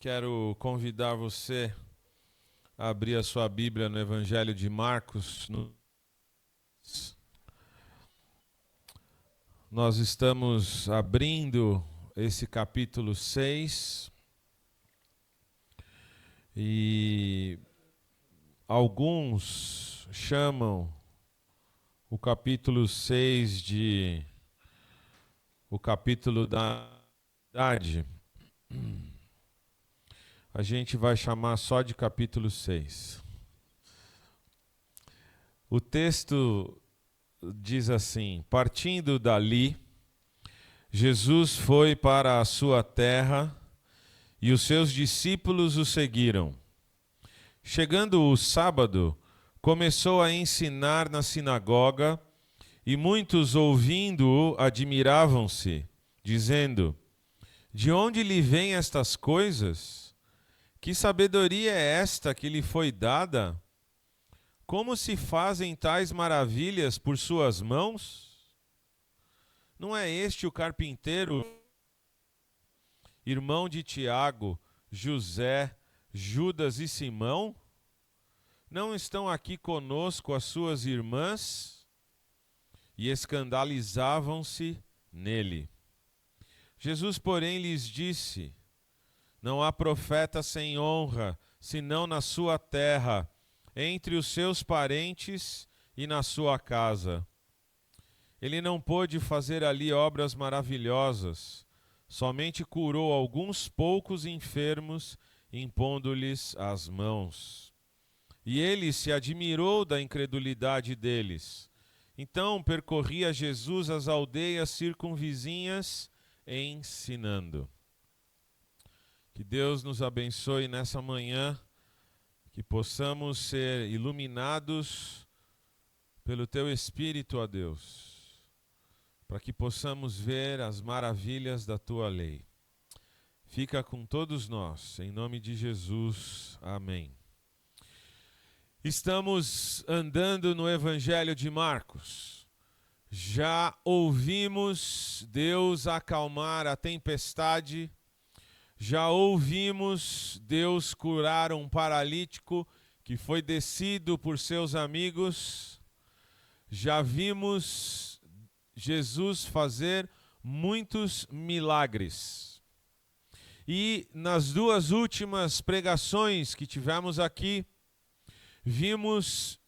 Quero convidar você a abrir a sua Bíblia no Evangelho de Marcos. Nós estamos abrindo esse capítulo 6 e alguns chamam o capítulo 6 de o capítulo da idade. A gente vai chamar só de capítulo 6. O texto diz assim: partindo dali, Jesus foi para a sua terra e os seus discípulos o seguiram. Chegando o sábado, começou a ensinar na sinagoga e muitos, ouvindo-o, admiravam-se, dizendo: de onde lhe vêm estas coisas? Que sabedoria é esta que lhe foi dada? Como se fazem tais maravilhas por suas mãos? Não é este o carpinteiro, irmão de Tiago, José, Judas e Simão? Não estão aqui conosco as suas irmãs? E escandalizavam-se nele. Jesus, porém, lhes disse: não há profeta sem honra, senão na sua terra, entre os seus parentes e na sua casa. Ele não pôde fazer ali obras maravilhosas, somente curou alguns poucos enfermos, impondo-lhes as mãos. E ele se admirou da incredulidade deles. Então percorria Jesus as aldeias circunvizinhas, ensinando. Que Deus nos abençoe nessa manhã, que possamos ser iluminados pelo Teu Espírito, ó Deus, para que possamos ver as maravilhas da Tua lei. Fica com todos nós, em nome de Jesus. Amém. Estamos andando no Evangelho de Marcos. Já ouvimos Deus acalmar a tempestade. Já ouvimos Deus curar um paralítico que foi descido por seus amigos. Já vimos Jesus fazer muitos milagres. E nas duas últimas pregações que tivemos aqui, vimos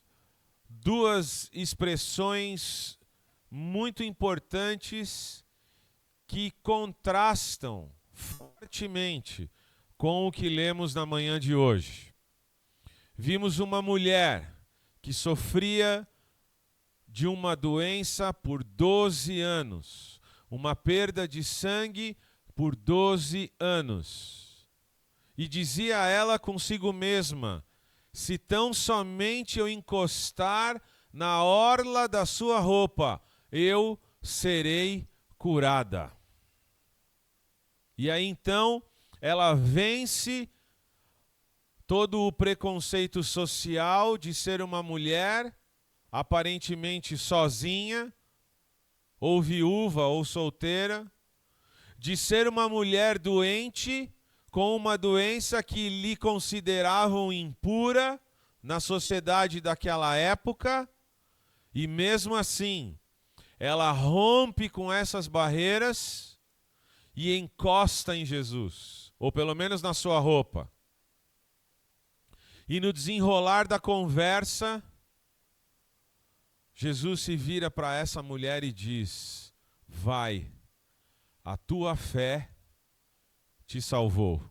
duas expressões muito importantes que contrastam fortemente com o que lemos na manhã de hoje. Vimos uma mulher que sofria de uma doença por 12 anos, uma perda de sangue por 12 anos. E dizia ela consigo mesma: se tão somente eu encostar na orla da sua roupa, eu serei curada. E aí então ela vence todo o preconceito social de ser uma mulher aparentemente sozinha, ou viúva ou solteira, de ser uma mulher doente com uma doença que lhe consideravam impura na sociedade daquela época, e mesmo assim ela rompe com essas barreiras e encosta em Jesus, ou pelo menos na sua roupa. E no desenrolar da conversa, Jesus se vira para essa mulher e diz: vai, a tua fé te salvou.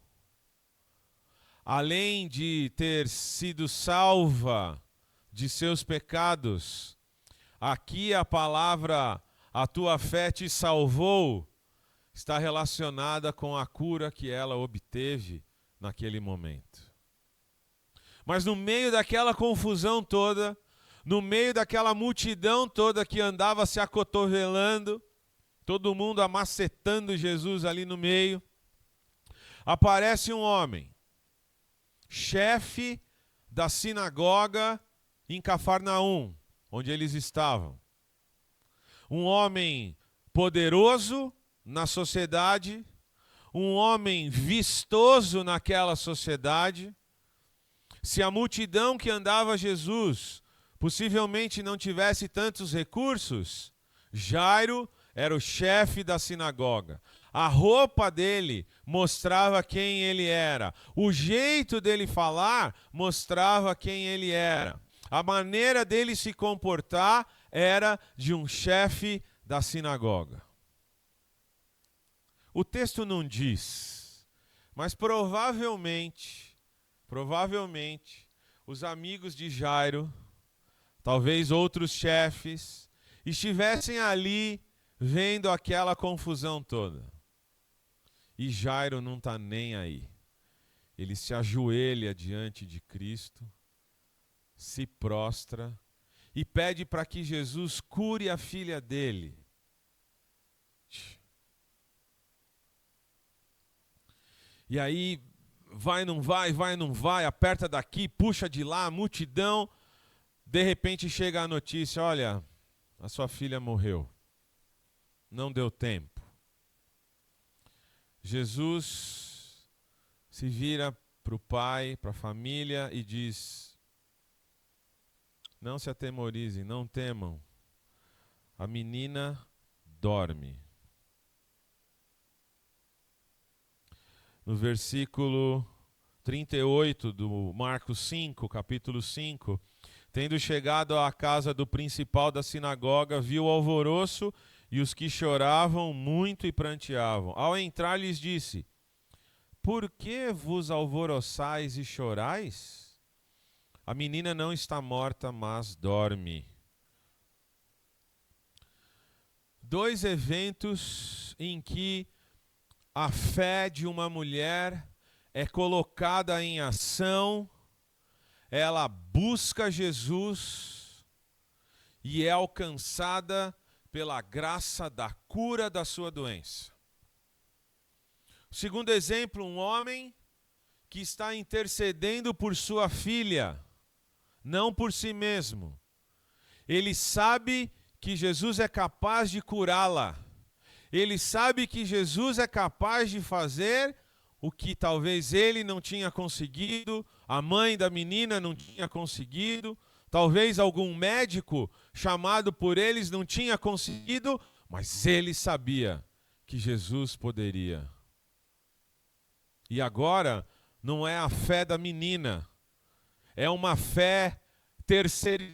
Além de ter sido salva de seus pecados, aqui a palavra a tua fé te salvou está relacionada com a cura que ela obteve naquele momento. Mas no meio daquela confusão toda, no meio daquela multidão toda que andava se acotovelando, todo mundo amacetando Jesus ali no meio, aparece um homem, chefe da sinagoga em Cafarnaum, onde eles estavam. Um homem poderoso na sociedade, um homem vistoso naquela sociedade. Se a multidão que andava a Jesus possivelmente não tivesse tantos recursos, Jairo era o chefe da sinagoga. A roupa dele mostrava quem ele era. O jeito dele falar mostrava quem ele era. A maneira dele se comportar era de um chefe da sinagoga. O texto não diz, mas provavelmente, os amigos de Jairo, talvez outros chefes, estivessem ali vendo aquela confusão toda. E Jairo não está nem aí. Ele se ajoelha diante de Cristo, se prostra e pede para que Jesus cure a filha dele. E aí, vai, não vai, aperta daqui, puxa de lá, multidão. De repente chega a notícia, olha, a sua filha morreu. Não deu tempo. Jesus se vira para o pai, para a família e diz: não se atemorizem, não temam. A menina dorme. No versículo 38 do Marcos 5, capítulo 5, tendo chegado à casa do principal da sinagoga, viu o alvoroço e os que choravam muito e pranteavam. Ao entrar, lhes disse: por que vos alvoroçais e chorais? A menina não está morta, mas dorme. Dois eventos em que a fé de uma mulher é colocada em ação, ela busca Jesus e é alcançada pela graça da cura da sua doença. O segundo exemplo, um homem que está intercedendo por sua filha, não por si mesmo. Ele sabe que Jesus é capaz de curá-la. Ele sabe que Jesus é capaz de fazer o que talvez ele não tinha conseguido, a mãe da menina não tinha conseguido, talvez algum médico chamado por eles não tinha conseguido, mas ele sabia que Jesus poderia. E agora não é a fé da menina, é uma fé terceira,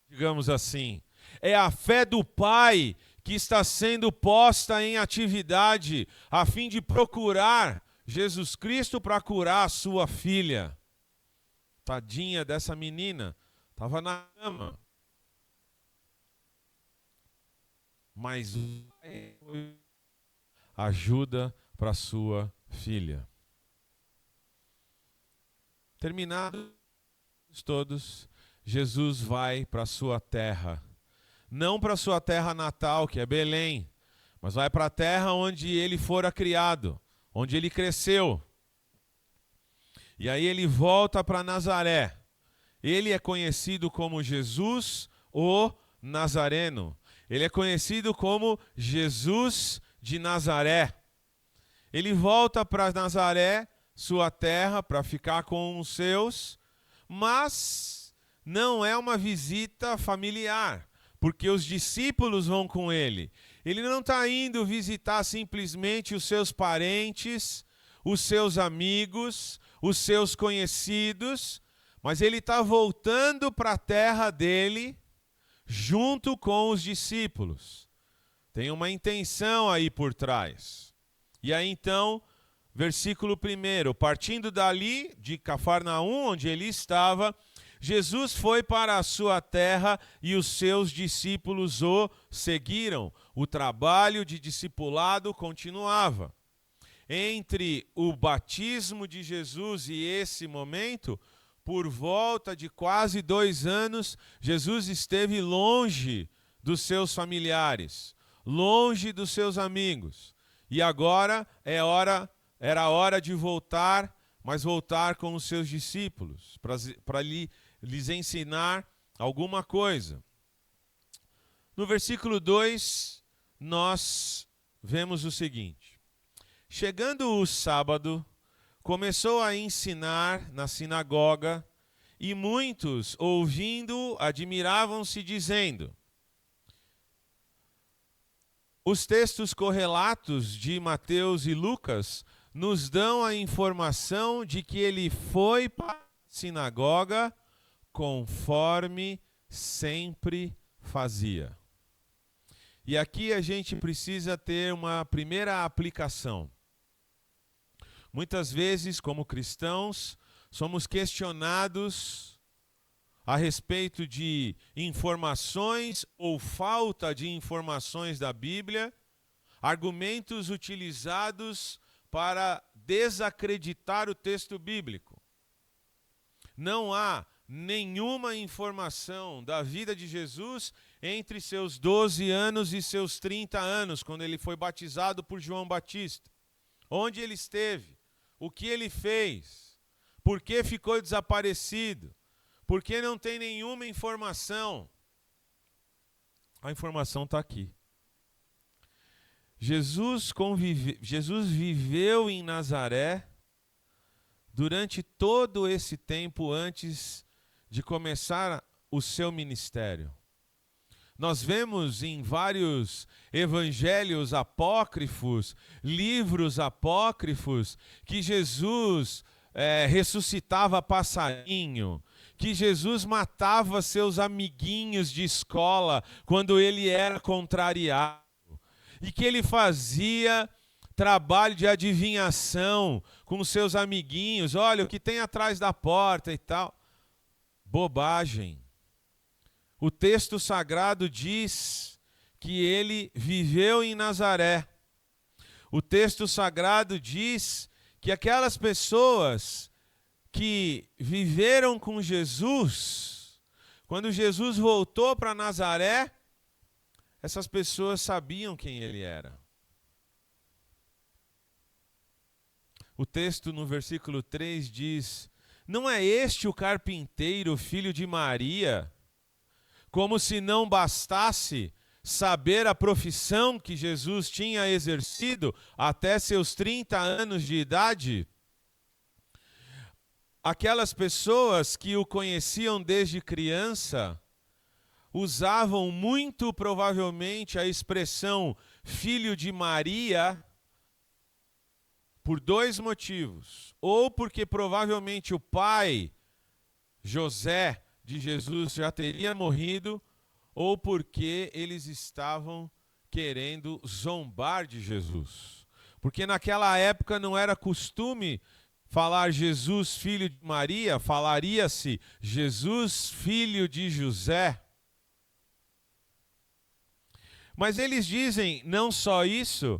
digamos assim. É a fé do pai que está sendo posta em atividade a fim de procurar Jesus Cristo para curar a sua filha. Tadinha dessa menina, estava na cama. Mas ajuda para sua filha. Terminados todos, Jesus vai para a sua terra. Não para a sua terra natal, que é Belém, mas vai para a terra onde ele fora criado, onde ele cresceu. E aí ele volta para Nazaré. Ele é conhecido como Jesus, o Nazareno. Ele é conhecido como Jesus de Nazaré. Ele volta para Nazaré, sua terra, para ficar com os seus, mas não é uma visita familiar, porque os discípulos vão com ele. Ele não está indo visitar simplesmente os seus parentes, os seus amigos, os seus conhecidos, mas ele está voltando para a terra dele junto com os discípulos. Tem uma intenção aí por trás. E aí então, versículo 1, partindo dali, de Cafarnaum, onde ele estava, Jesus foi para a sua terra e os seus discípulos o seguiram. O trabalho de discipulado continuava. Entre o batismo de Jesus e esse momento, por volta de quase 2 anos, Jesus esteve longe dos seus familiares, longe dos seus amigos. E agora era hora de voltar, mas voltar com os seus discípulos, para lhes ensinar alguma coisa. No versículo 2, nós vemos o seguinte: Chegando o sábado, começou a ensinar na sinagoga, e muitos, ouvindo, admiravam-se, dizendo... Os textos correlatos de Mateus e Lucas nos dão a informação de que ele foi para a sinagoga conforme sempre fazia. E aqui a gente precisa ter uma primeira aplicação. Muitas vezes, como cristãos, somos questionados a respeito de informações ou falta de informações da Bíblia, argumentos utilizados para desacreditar o texto bíblico. Não há nenhuma informação da vida de Jesus entre seus 12 anos e seus 30 anos, quando ele foi batizado por João Batista. Onde ele esteve, o que ele fez, por que ficou desaparecido, por que não tem nenhuma informação. A informação está aqui. Jesus viveu em Nazaré durante todo esse tempo antes de começar o seu ministério. Nós vemos em vários evangelhos apócrifos, livros apócrifos, que Jesus ressuscitava passarinho, que Jesus matava seus amiguinhos de escola quando ele era contrariado, e que ele fazia trabalho de adivinhação com seus amiguinhos, olha o que tem atrás da porta e tal. Bobagem. O texto sagrado diz que ele viveu em Nazaré. O texto sagrado diz que aquelas pessoas que viveram com Jesus, quando Jesus voltou para Nazaré, essas pessoas sabiam quem ele era. O texto no versículo 3 diz: não é este o carpinteiro, filho de Maria? Como se não bastasse saber a profissão que Jesus tinha exercido até seus 30 anos de idade. Aquelas pessoas que o conheciam desde criança usavam muito provavelmente a expressão filho de Maria por dois motivos. Ou porque provavelmente o pai, José de Jesus, já teria morrido, ou porque eles estavam querendo zombar de Jesus. Porque naquela época não era costume falar Jesus, filho de Maria, falaria-se Jesus, filho de José. Mas eles dizem não só isso,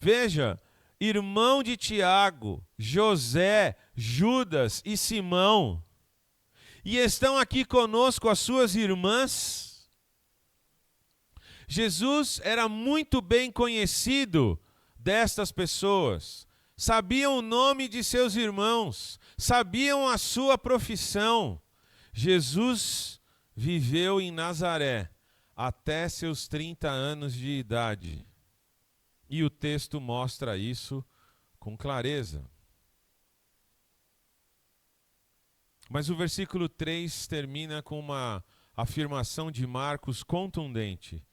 veja, irmão de Tiago, José, Judas e Simão, e estão aqui conosco as suas irmãs. Jesus era muito bem conhecido destas pessoas, sabiam o nome de seus irmãos, sabiam a sua profissão. Jesus viveu em Nazaré até seus 30 anos de idade. E o texto mostra isso com clareza. Mas o versículo 3 termina com uma afirmação de Marcos contundente.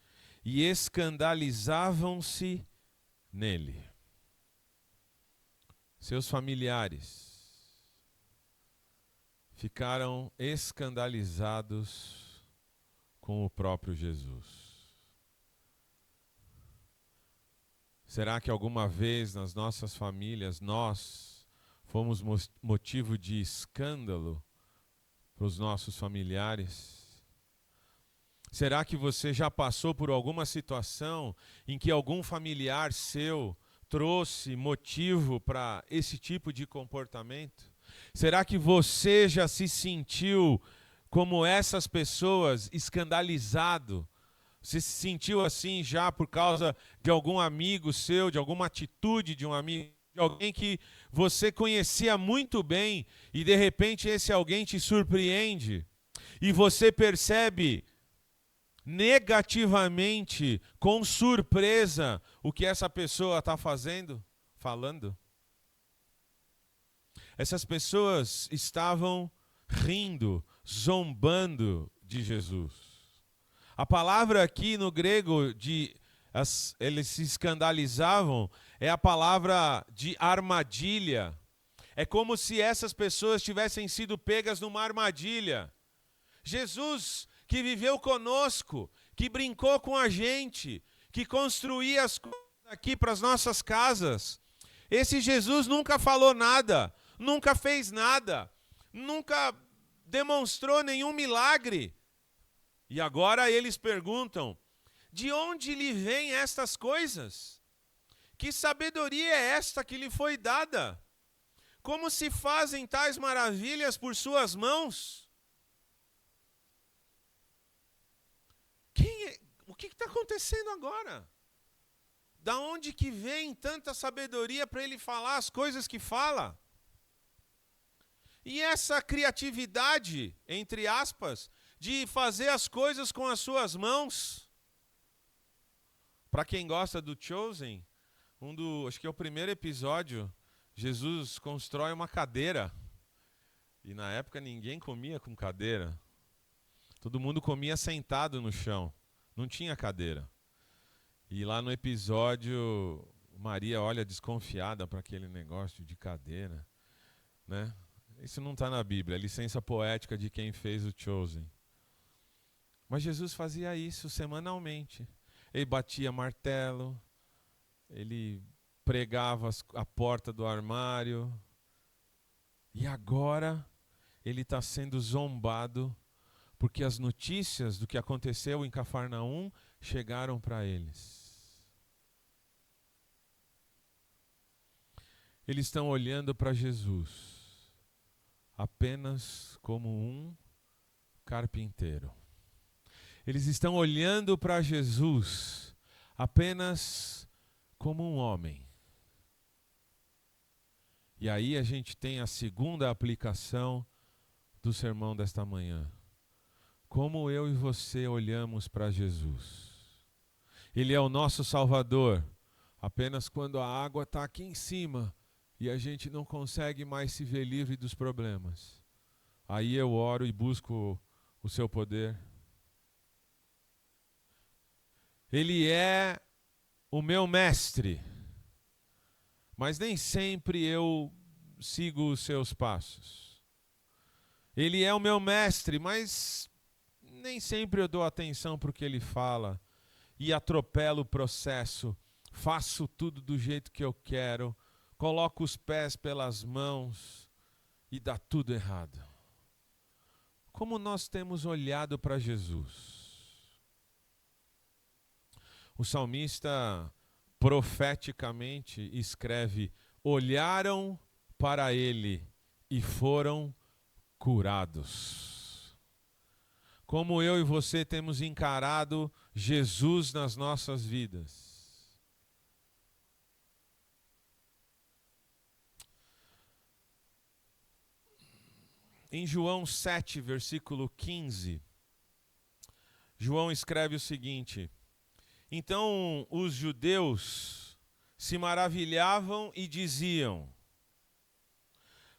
E escandalizavam-se nele. Seus familiares ficaram escandalizados com o próprio Jesus. Será que alguma vez nas nossas famílias nós fomos motivo de escândalo para os nossos familiares? Será que você já passou por alguma situação em que algum familiar seu trouxe motivo para esse tipo de comportamento? Será que você já se sentiu como essas pessoas, escandalizado? Você se sentiu assim já por causa de algum amigo seu, de alguma atitude de um amigo, de alguém que você conhecia muito bem e de repente esse alguém te surpreende e você percebe negativamente, com surpresa, o que essa pessoa está fazendo? falando? Essas pessoas estavam rindo, zombando de Jesus. A palavra aqui no grego eles se escandalizavam é a palavra de armadilha. É como se essas pessoas tivessem sido pegas numa armadilha. Jesus, que viveu conosco, que brincou com a gente, que construía as coisas aqui para as nossas casas. Esse Jesus nunca falou nada, nunca fez nada, nunca demonstrou nenhum milagre. E agora eles perguntam: de onde lhe vêm estas coisas? Que sabedoria é esta que lhe foi dada? Como se fazem tais maravilhas por suas mãos? O que está acontecendo agora? Da onde que vem tanta sabedoria para ele falar as coisas que fala? E essa criatividade, entre aspas, de fazer as coisas com as suas mãos? Para quem gosta do Chosen, acho que é o primeiro episódio, Jesus constrói uma cadeira. E na época ninguém comia com cadeira. Todo mundo comia sentado no chão. Não tinha cadeira. E lá no episódio, Maria olha desconfiada para aquele negócio de cadeira, né? Isso não está na Bíblia, é licença poética de quem fez o Chosen. Mas Jesus fazia isso semanalmente. Ele batia martelo, ele pregava a porta do armário. E agora ele está sendo zombado porque as notícias do que aconteceu em Cafarnaum chegaram para eles. Eles estão olhando para Jesus apenas como um carpinteiro. Eles estão olhando para Jesus apenas como um homem. E aí a gente tem a segunda aplicação do sermão desta manhã. Como eu e você olhamos para Jesus. Ele é o nosso Salvador, apenas quando a água está aqui em cima e a gente não consegue mais se ver livre dos problemas. Aí eu oro e busco o seu poder. Ele é o meu mestre, mas nem sempre eu sigo os seus passos. Ele é o meu mestre, mas nem sempre eu dou atenção para o que ele fala e atropelo o processo, faço tudo do jeito que eu quero, coloco os pés pelas mãos e dá tudo errado. Como nós temos olhado para Jesus? O salmista profeticamente escreve: olharam para ele e foram curados. Como eu e você temos encarado Jesus nas nossas vidas? Em João 7, versículo 15, João escreve o seguinte: então os judeus se maravilhavam e diziam: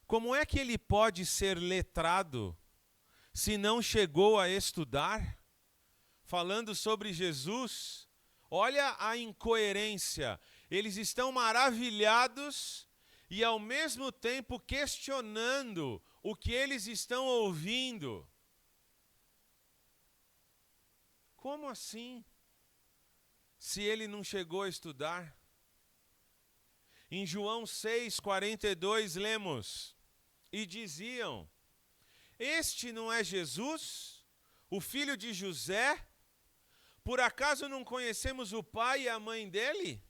como é que ele pode ser letrado se não chegou a estudar? Falando sobre Jesus, olha a incoerência. Eles estão maravilhados e ao mesmo tempo questionando o que eles estão ouvindo. Como assim? Se ele não chegou a estudar? Em João 6:42 lemos: e diziam: este não é Jesus, o filho de José? Por acaso não conhecemos o pai e a mãe dele?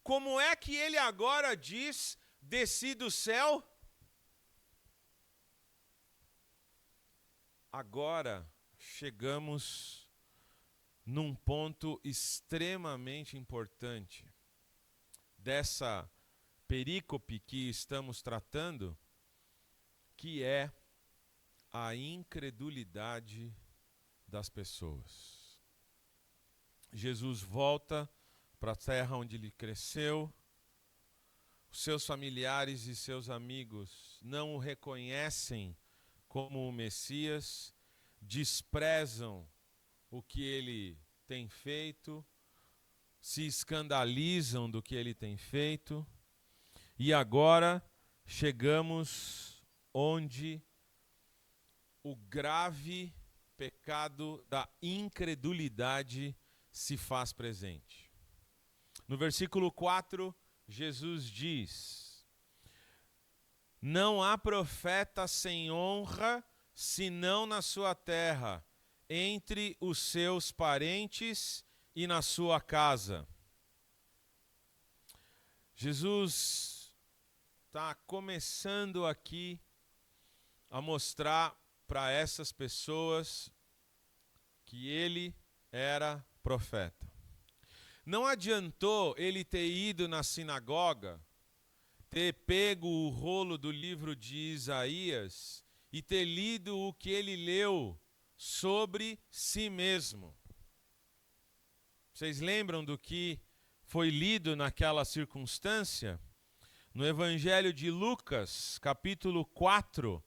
Como é que ele agora diz: desci do céu? Agora chegamos num ponto extremamente importante dessa perícope que estamos tratando, que é a incredulidade das pessoas. Jesus volta para a terra onde ele cresceu, seus familiares e seus amigos não o reconhecem como o Messias, desprezam o que ele tem feito, se escandalizam do que ele tem feito, e agora chegamos onde o grave pecado da incredulidade se faz presente. No versículo 4, Jesus diz: não há profeta sem honra, senão na sua terra, entre os seus parentes e na sua casa. Jesus está começando aqui a mostrar para essas pessoas que ele era profeta. Não adiantou ele ter ido na sinagoga, ter pego o rolo do livro de Isaías e ter lido o que ele leu sobre si mesmo. Vocês lembram do que foi lido naquela circunstância? No Evangelho de Lucas, capítulo 4,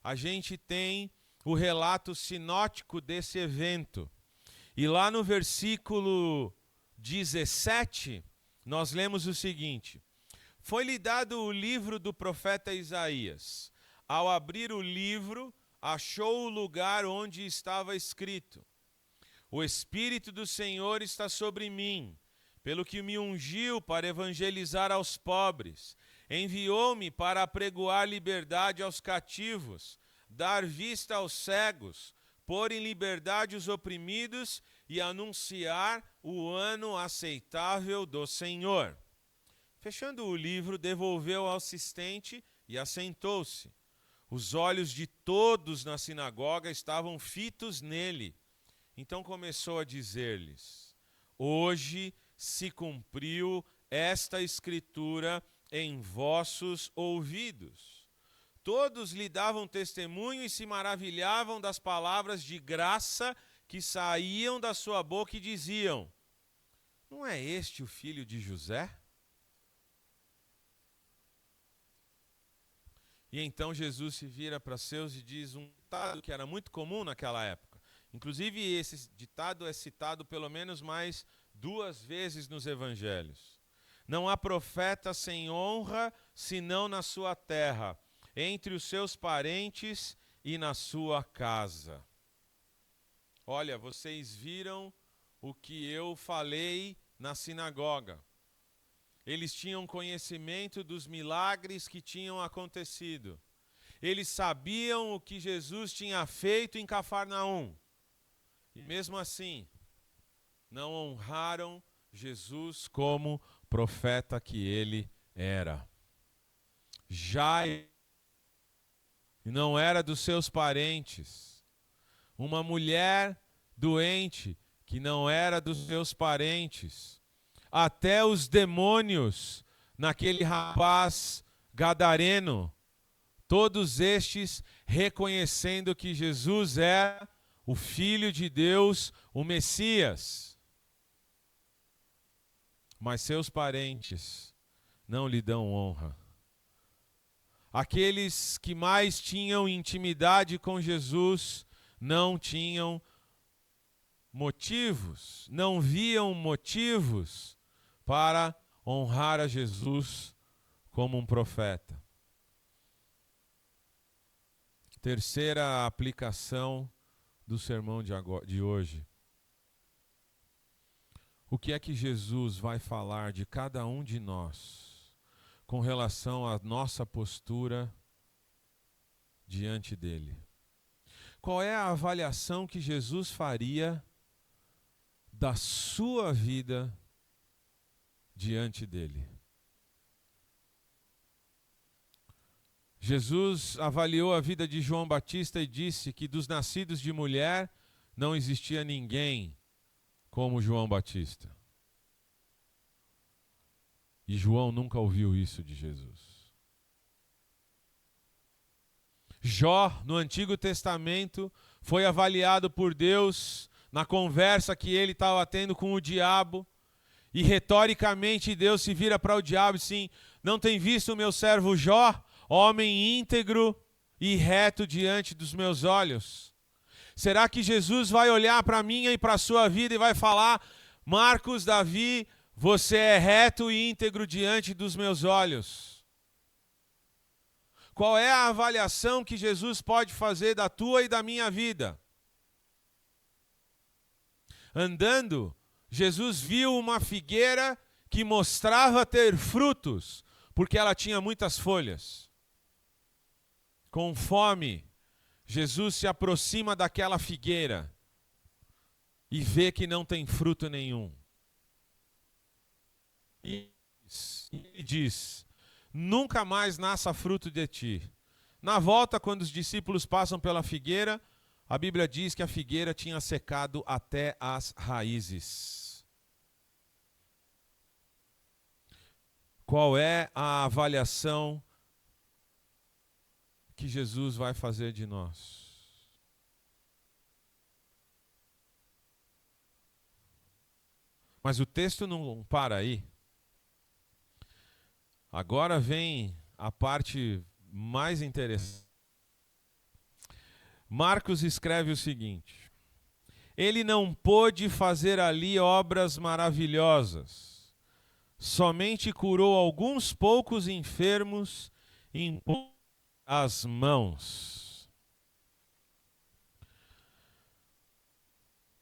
a gente tem o relato sinótico desse evento. E lá no versículo 17, nós lemos o seguinte: foi-lhe dado o livro do profeta Isaías. Ao abrir o livro, achou o lugar onde estava escrito: o Espírito do Senhor está sobre mim, pelo que me ungiu para evangelizar aos pobres. Enviou-me para apregoar liberdade aos cativos, dar vista aos cegos, pôr em liberdade os oprimidos e anunciar o ano aceitável do Senhor. Fechando o livro, devolveu ao assistente e assentou-se. Os olhos de todos na sinagoga estavam fitos nele. Então começou a dizer-lhes: hoje se cumpriu esta escritura em vossos ouvidos. Todos lhe davam testemunho e se maravilhavam das palavras de graça que saíam da sua boca e diziam: não é este o filho de José? E então Jesus se vira para seus e diz um ditado que era muito comum naquela época. Inclusive esse ditado é citado pelo menos mais 2 vezes nos evangelhos. Não há profeta sem honra, senão na sua terra, entre os seus parentes e na sua casa. Olha, vocês viram o que eu falei na sinagoga. Eles tinham conhecimento dos milagres que tinham acontecido. Eles sabiam o que Jesus tinha feito em Cafarnaum. E mesmo assim, não honraram Jesus como profeta que ele era. Jairo não era dos seus parentes. Uma mulher doente que não era dos seus parentes. Até os demônios naquele rapaz gadareno, todos estes reconhecendo que Jesus é o Filho de Deus, o Messias. Mas seus parentes não lhe dão honra. Aqueles que mais tinham intimidade com Jesus não tinham motivos, não viam motivos para honrar a Jesus como um profeta. Terceira aplicação do sermão de hoje. O que é que Jesus vai falar de cada um de nós com relação à nossa postura diante dele? Qual é a avaliação que Jesus faria da sua vida diante dele? Jesus avaliou a vida de João Batista e disse que dos nascidos de mulher não existia ninguém como João Batista. E João nunca ouviu isso de Jesus. Jó, no Antigo Testamento, foi avaliado por Deus na conversa que ele estava tendo com o diabo. E retoricamente Deus se vira para o diabo e assim, não tem visto o meu servo Jó, homem íntegro e reto diante dos meus olhos? Será que Jesus vai olhar para a minha e para a sua vida e vai falar, Marcos, Davi, você é reto e íntegro diante dos meus olhos? Qual é a avaliação que Jesus pode fazer da tua e da minha vida? Andando, Jesus viu uma figueira que mostrava ter frutos, porque ela tinha muitas folhas. Com fome, Jesus se aproxima daquela figueira e vê que não tem fruto nenhum. E ele diz, nunca mais nasça fruto de ti. Na volta, quando os discípulos passam pela figueira, a Bíblia diz que a figueira tinha secado até as raízes. Qual é a avaliação que Jesus vai fazer de nós? Mas o texto não para aí. Agora vem a parte mais interessante. Marcos escreve o seguinte: ele não pôde fazer ali obras maravilhosas, somente curou alguns poucos enfermos e impôs as mãos.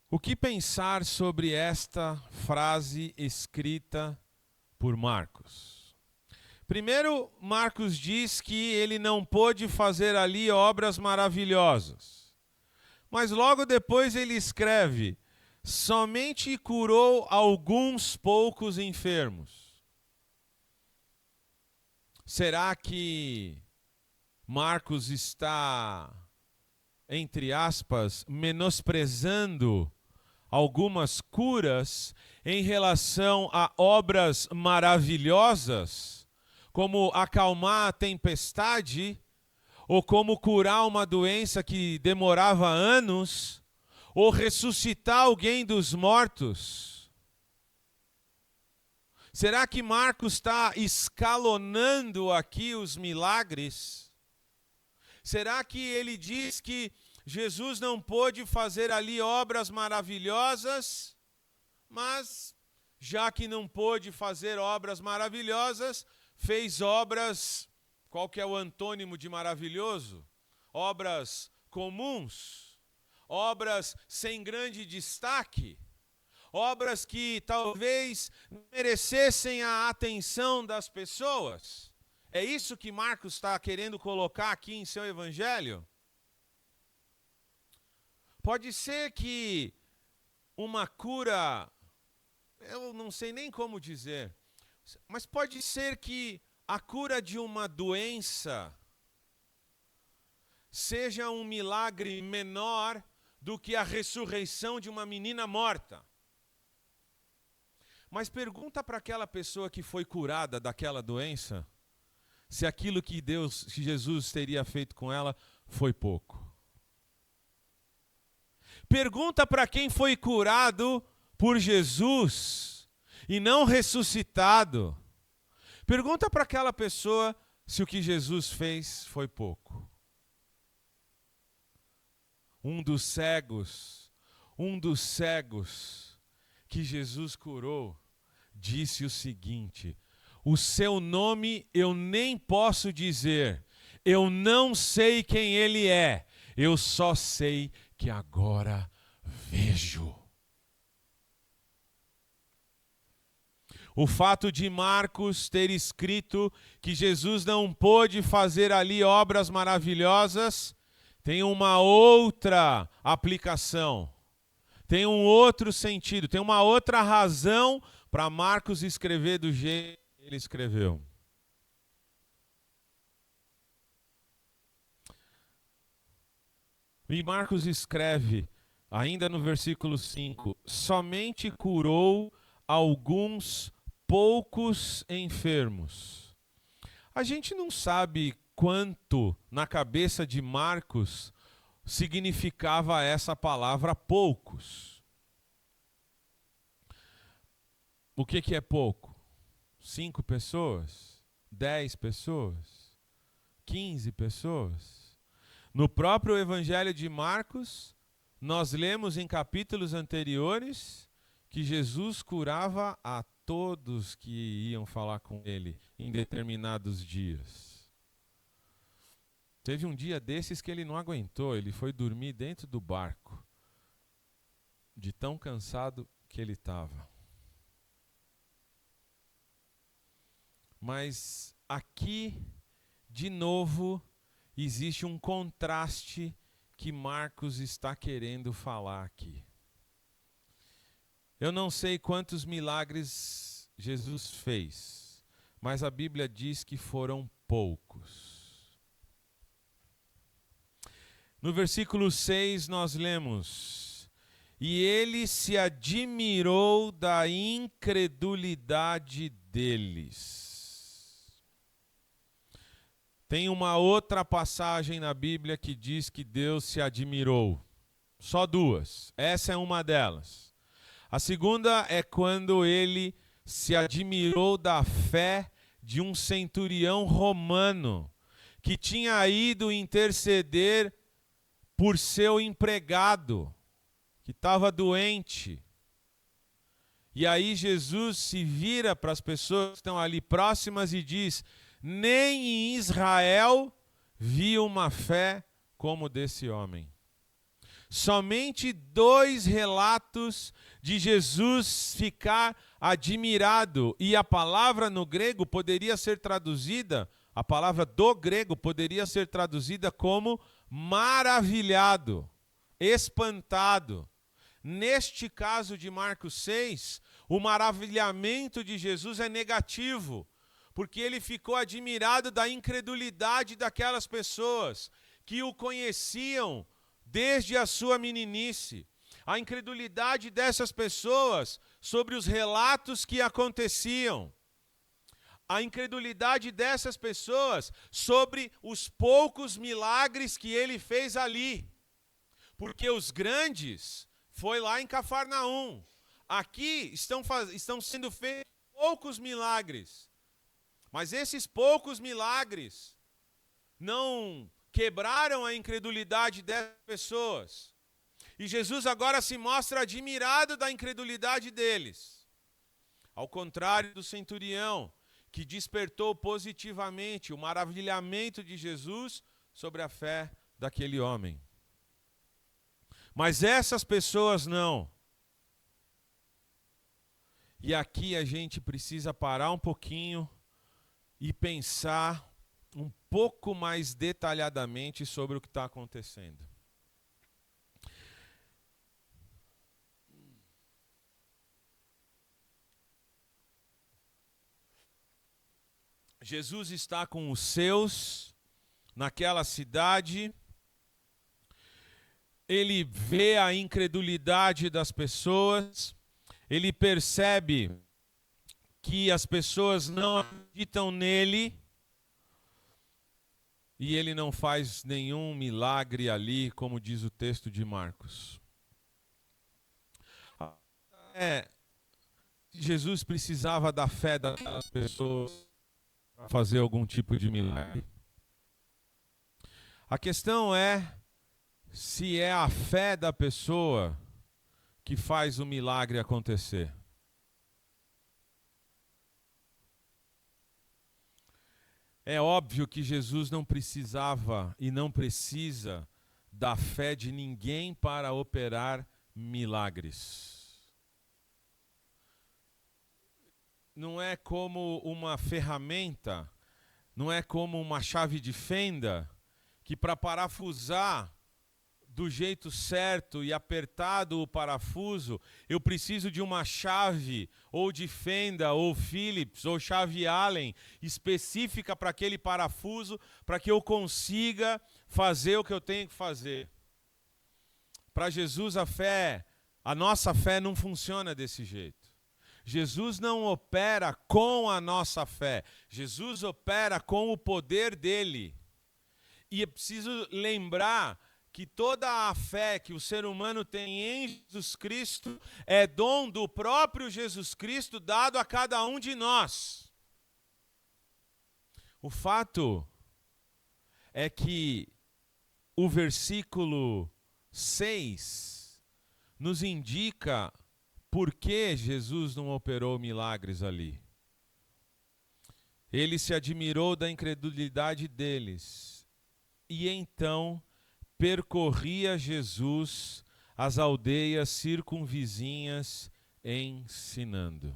O que pensar sobre esta frase escrita por Marcos? Primeiro, Marcos diz que ele não pôde fazer ali obras maravilhosas. Mas logo depois ele escreve, somente curou alguns poucos enfermos. Será que Marcos está, entre aspas, menosprezando algumas curas em relação a obras maravilhosas? Como acalmar a tempestade, ou como curar uma doença que demorava anos, ou ressuscitar alguém dos mortos? Será que Marcos está escalonando aqui os milagres? Será que ele diz que Jesus não pôde fazer ali obras maravilhosas, mas já que não pôde fazer obras maravilhosas, fez obras, qual que é o antônimo de maravilhoso? Obras comuns, obras sem grande destaque, obras que talvez merecessem a atenção das pessoas. É isso que Marcos está querendo colocar aqui em seu evangelho? Pode ser que uma cura, eu não sei nem como dizer, mas pode ser que a cura de uma doença seja um milagre menor do que a ressurreição de uma menina morta. Mas pergunta para aquela pessoa que foi curada daquela doença, se aquilo que Jesus teria feito com ela foi pouco. Pergunta para quem foi curado por Jesus e não ressuscitado. Pergunta para aquela pessoa se o que Jesus fez foi pouco. Um dos cegos que Jesus curou, disse o seguinte: o seu nome eu nem posso dizer, eu não sei quem ele é, eu só sei que agora vejo. O fato de Marcos ter escrito que Jesus não pôde fazer ali obras maravilhosas tem uma outra aplicação, tem um outro sentido, tem uma outra razão para Marcos escrever do jeito que ele escreveu. E Marcos escreve, ainda no versículo 5, somente curou alguns poucos enfermos. A gente não sabe quanto na cabeça de Marcos significava essa palavra poucos. O que é pouco? 5 pessoas? 10 pessoas? 15 pessoas? No próprio Evangelho de Marcos, nós lemos em capítulos anteriores que Jesus curava a todos que iam falar com ele em determinados dias. Teve um dia desses que ele não aguentou, ele foi dormir dentro do barco, de tão cansado que ele estava. Mas aqui, de novo, existe um contraste que Marcos está querendo falar aqui. Eu não sei quantos milagres Jesus fez, mas a Bíblia diz que foram poucos. No versículo 6 nós lemos: e ele se admirou da incredulidade deles. Tem uma outra passagem na Bíblia que diz que Deus se admirou. Só 2. Essa é uma delas. A segunda é quando ele se admirou da fé de um centurião romano que tinha ido interceder por seu empregado, que estava doente. E aí Jesus se vira para as pessoas que estão ali próximas e diz: nem em Israel vi uma fé como desse homem. Somente 2 relatos de Jesus ficar admirado, e a palavra no grego poderia ser traduzida, a palavra do grego poderia ser traduzida como maravilhado, espantado. Neste caso de Marcos 6, o maravilhamento de Jesus é negativo, porque ele ficou admirado da incredulidade daquelas pessoas que o conheciam desde a sua meninice. A incredulidade dessas pessoas sobre os relatos que aconteciam. A incredulidade dessas pessoas sobre os poucos milagres que ele fez ali. Porque os grandes foi lá em Cafarnaum. Aqui estão sendo feitos poucos milagres. Mas esses poucos milagres não quebraram a incredulidade dessas pessoas. E Jesus agora se mostra admirado da incredulidade deles. Ao contrário do centurião, que despertou positivamente o maravilhamento de Jesus sobre a fé daquele homem. Mas essas pessoas não. E aqui a gente precisa parar um pouquinho e pensar um pouco mais detalhadamente sobre o que está acontecendo. Jesus está com os seus naquela cidade. Ele vê a incredulidade das pessoas. Ele percebe que as pessoas não acreditam nele. E ele não faz nenhum milagre ali, como diz o texto de Marcos. Jesus precisava da fé das pessoas para fazer algum tipo de milagre. A questão é se é a fé da pessoa que faz o milagre acontecer. É óbvio que Jesus não precisava e não precisa da fé de ninguém para operar milagres. Não é como uma ferramenta, não é como uma chave de fenda, que para parafusar do jeito certo e apertado o parafuso, eu preciso de uma chave, ou de fenda, ou Phillips, ou chave Allen, específica para aquele parafuso, para que eu consiga fazer o que eu tenho que fazer. Para Jesus a nossa fé não funciona desse jeito. Jesus não opera com a nossa fé, Jesus opera com o poder dele. E é preciso lembrar que toda a fé que o ser humano tem em Jesus Cristo é dom do próprio Jesus Cristo dado a cada um de nós. O fato é que o versículo 6 nos indica por que Jesus não operou milagres ali. Ele se admirou da incredulidade deles e então percorria Jesus as aldeias circunvizinhas ensinando.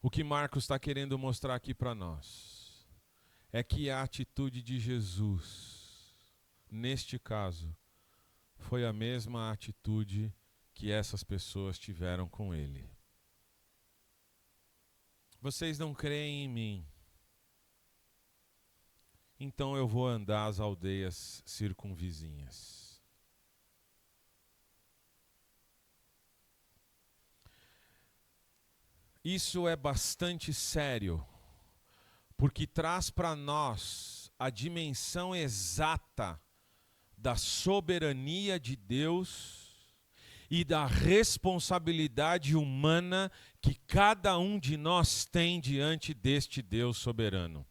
O que Marcos está querendo mostrar aqui para nós é que a atitude de Jesus, neste caso, foi a mesma atitude que essas pessoas tiveram com ele. Vocês não creem em mim, então eu vou andar às aldeias circunvizinhas. Isso é bastante sério, porque traz para nós a dimensão exata da soberania de Deus e da responsabilidade humana que cada um de nós tem diante deste Deus soberano.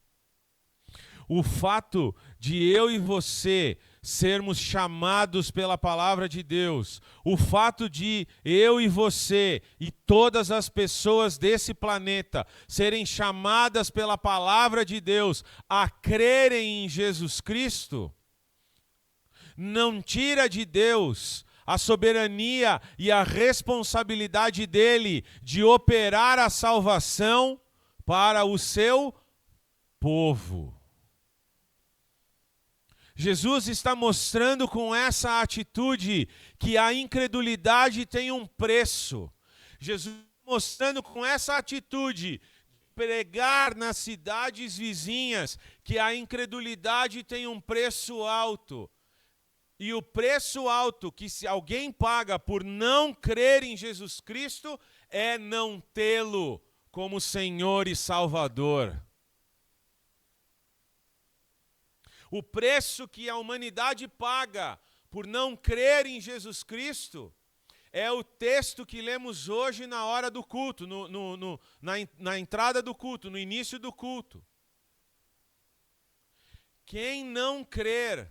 O fato de eu e você sermos chamados pela palavra de Deus, o fato de eu e você e todas as pessoas desse planeta serem chamadas pela palavra de Deus a crerem em Jesus Cristo, não tira de Deus a soberania e a responsabilidade dele de operar a salvação para o seu povo. Jesus está mostrando com essa atitude que a incredulidade tem um preço. Jesus está mostrando com essa atitude de pregar nas cidades vizinhas que a incredulidade tem um preço alto. E o preço alto que se alguém paga por não crer em Jesus Cristo é não tê-lo como Senhor e Salvador. O preço que a humanidade paga por não crer em Jesus Cristo é o texto que lemos hoje na hora do culto, na entrada do culto, no início do culto. Quem não crer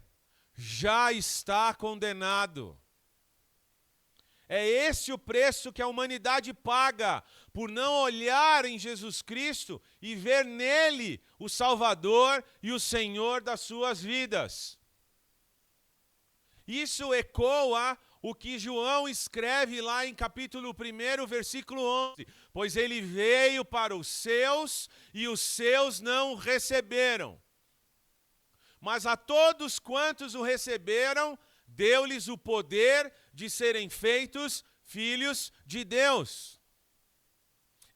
já está condenado. É esse o preço que a humanidade paga por não olhar em Jesus Cristo e ver nele o Salvador e o Senhor das suas vidas. Isso ecoa o que João escreve lá em capítulo 1, versículo 11. Pois ele veio para os seus e os seus não o receberam. Mas a todos quantos o receberam, deu-lhes o poder de serem feitos filhos de Deus.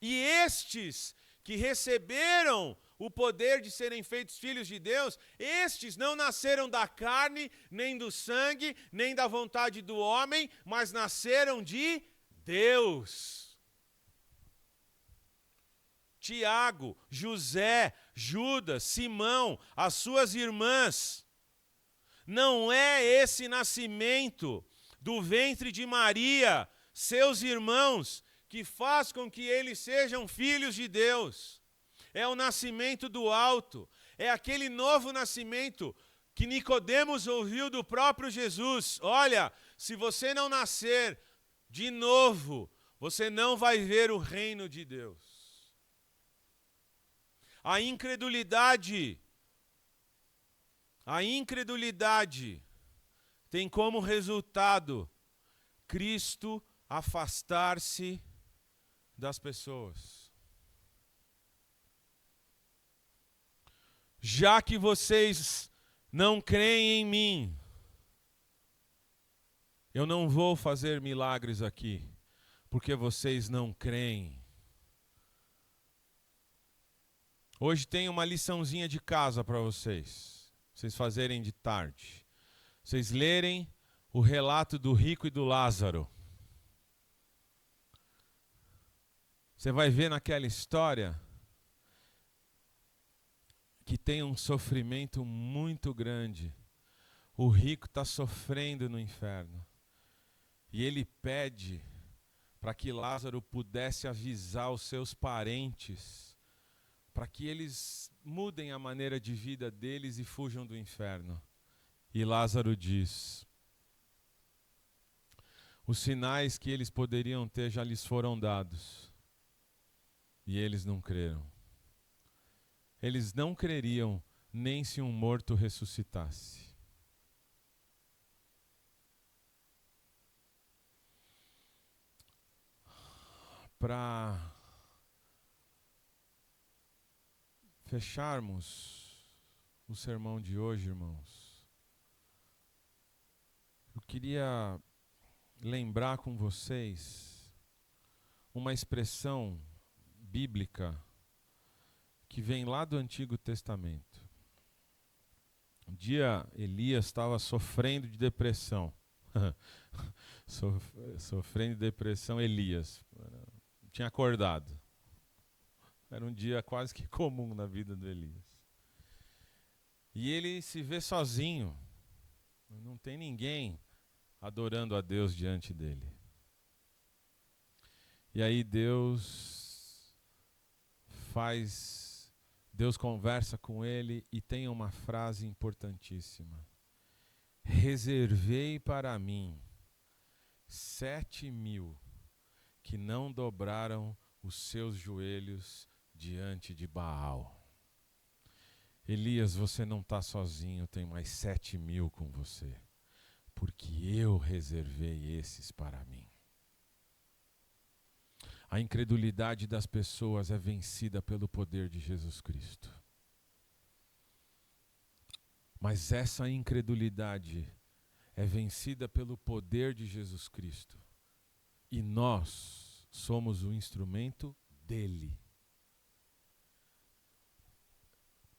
E estes que receberam o poder de serem feitos filhos de Deus, estes não nasceram da carne, nem do sangue, nem da vontade do homem, mas nasceram de Deus. Tiago, José, Judas, Simão, as suas irmãs. Não é esse nascimento do ventre de Maria, seus irmãos, que faz com que eles sejam filhos de Deus. É o nascimento do alto, é aquele novo nascimento que Nicodemos ouviu do próprio Jesus. Olha, se você não nascer de novo, você não vai ver o reino de Deus. A incredulidade tem como resultado Cristo afastar-se das pessoas. Já que vocês não creem em mim, eu não vou fazer milagres aqui, porque vocês não creem. Hoje tem uma liçãozinha de casa para vocês fazerem de tarde. Vocês lerem o relato do rico e do Lázaro. Você vai ver naquela história que tem um sofrimento muito grande. O rico está sofrendo no inferno. E ele pede para que Lázaro pudesse avisar os seus parentes, para que eles mudem a maneira de vida deles e fujam do inferno. E Lázaro diz: os sinais que eles poderiam ter já lhes foram dados. E eles não creram. Eles não creriam nem se um morto ressuscitasse. Para fecharmos o sermão de hoje, irmãos, eu queria lembrar com vocês uma expressão bíblica que vem lá do Antigo Testamento. Um dia Elias estava sofrendo de depressão. Sofrendo de depressão, Elias. Tinha acordado. Era um dia quase que comum na vida do Elias. E ele se vê sozinho. Não tem ninguém adorando a Deus diante dele. E aí Deus conversa com ele e tem uma frase importantíssima. Reservei para mim 7.000 que não dobraram os seus joelhos diante de Baal. Elias, você não está sozinho, tem mais 7.000 com você, porque eu reservei esses para mim. A incredulidade das pessoas é vencida pelo poder de Jesus Cristo. Mas essa incredulidade é vencida pelo poder de Jesus Cristo. E nós somos o instrumento dele.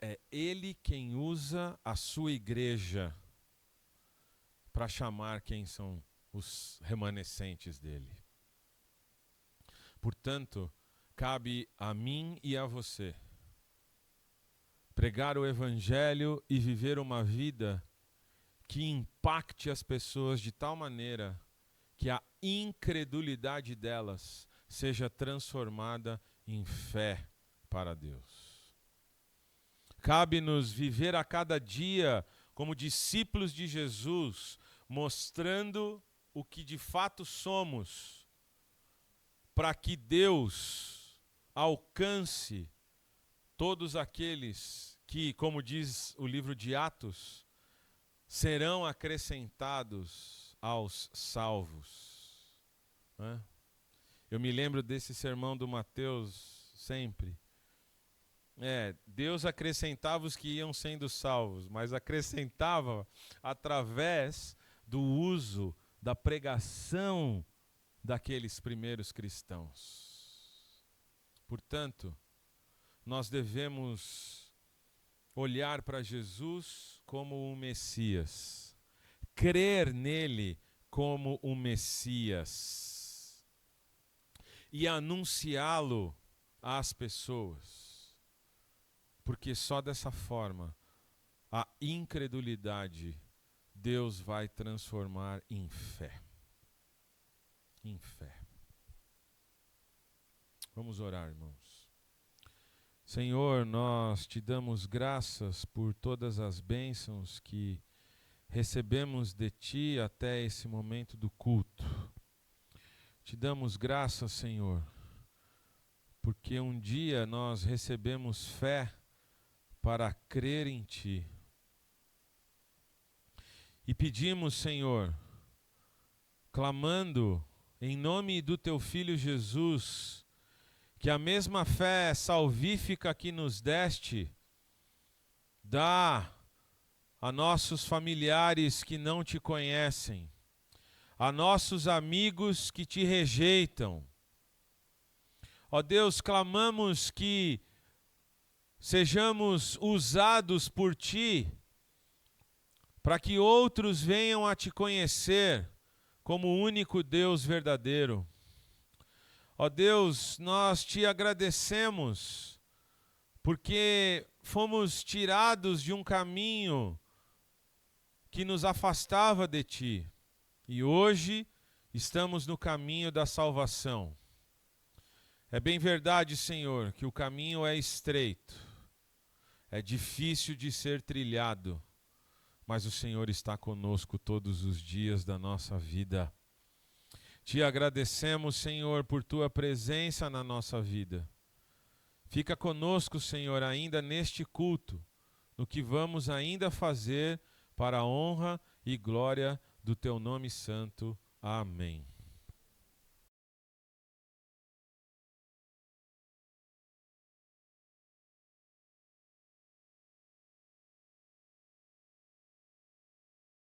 É ele quem usa a sua igreja para chamar quem são os remanescentes dele. Portanto, cabe a mim e a você pregar o evangelho e viver uma vida que impacte as pessoas de tal maneira que a incredulidade delas seja transformada em fé para Deus. Cabe-nos viver a cada dia como discípulos de Jesus, mostrando o que de fato somos, para que Deus alcance todos aqueles que, como diz o livro de Atos, serão acrescentados aos salvos. Eu me lembro desse sermão do Mateus sempre. Deus acrescentava os que iam sendo salvos, mas acrescentava através do uso da pregação daqueles primeiros cristãos. Portanto, nós devemos olhar para Jesus como um Messias, crer nele como um Messias e anunciá-lo às pessoas. Porque só dessa forma, a incredulidade, Deus vai transformar em fé. Em fé. Vamos orar, irmãos. Senhor, nós te damos graças por todas as bênçãos que recebemos de ti até esse momento do culto. Te damos graças, Senhor, porque um dia nós recebemos fé para crer em ti. E pedimos, Senhor, clamando em nome do teu Filho Jesus, que a mesma fé salvífica que nos deste, dá a nossos familiares que não te conhecem, a nossos amigos que te rejeitam. Ó Deus, clamamos que sejamos usados por ti, para que outros venham a te conhecer como o único Deus verdadeiro. Ó Deus, nós te agradecemos, porque fomos tirados de um caminho que nos afastava de Ti. E hoje estamos no caminho da salvação. É bem verdade, Senhor, que o caminho é estreito, é difícil de ser trilhado, mas o Senhor está conosco todos os dias da nossa vida. Te agradecemos, Senhor, por Tua presença na nossa vida. Fica conosco, Senhor, ainda neste culto, no que vamos ainda fazer para a honra e glória do Teu nome santo. Amém.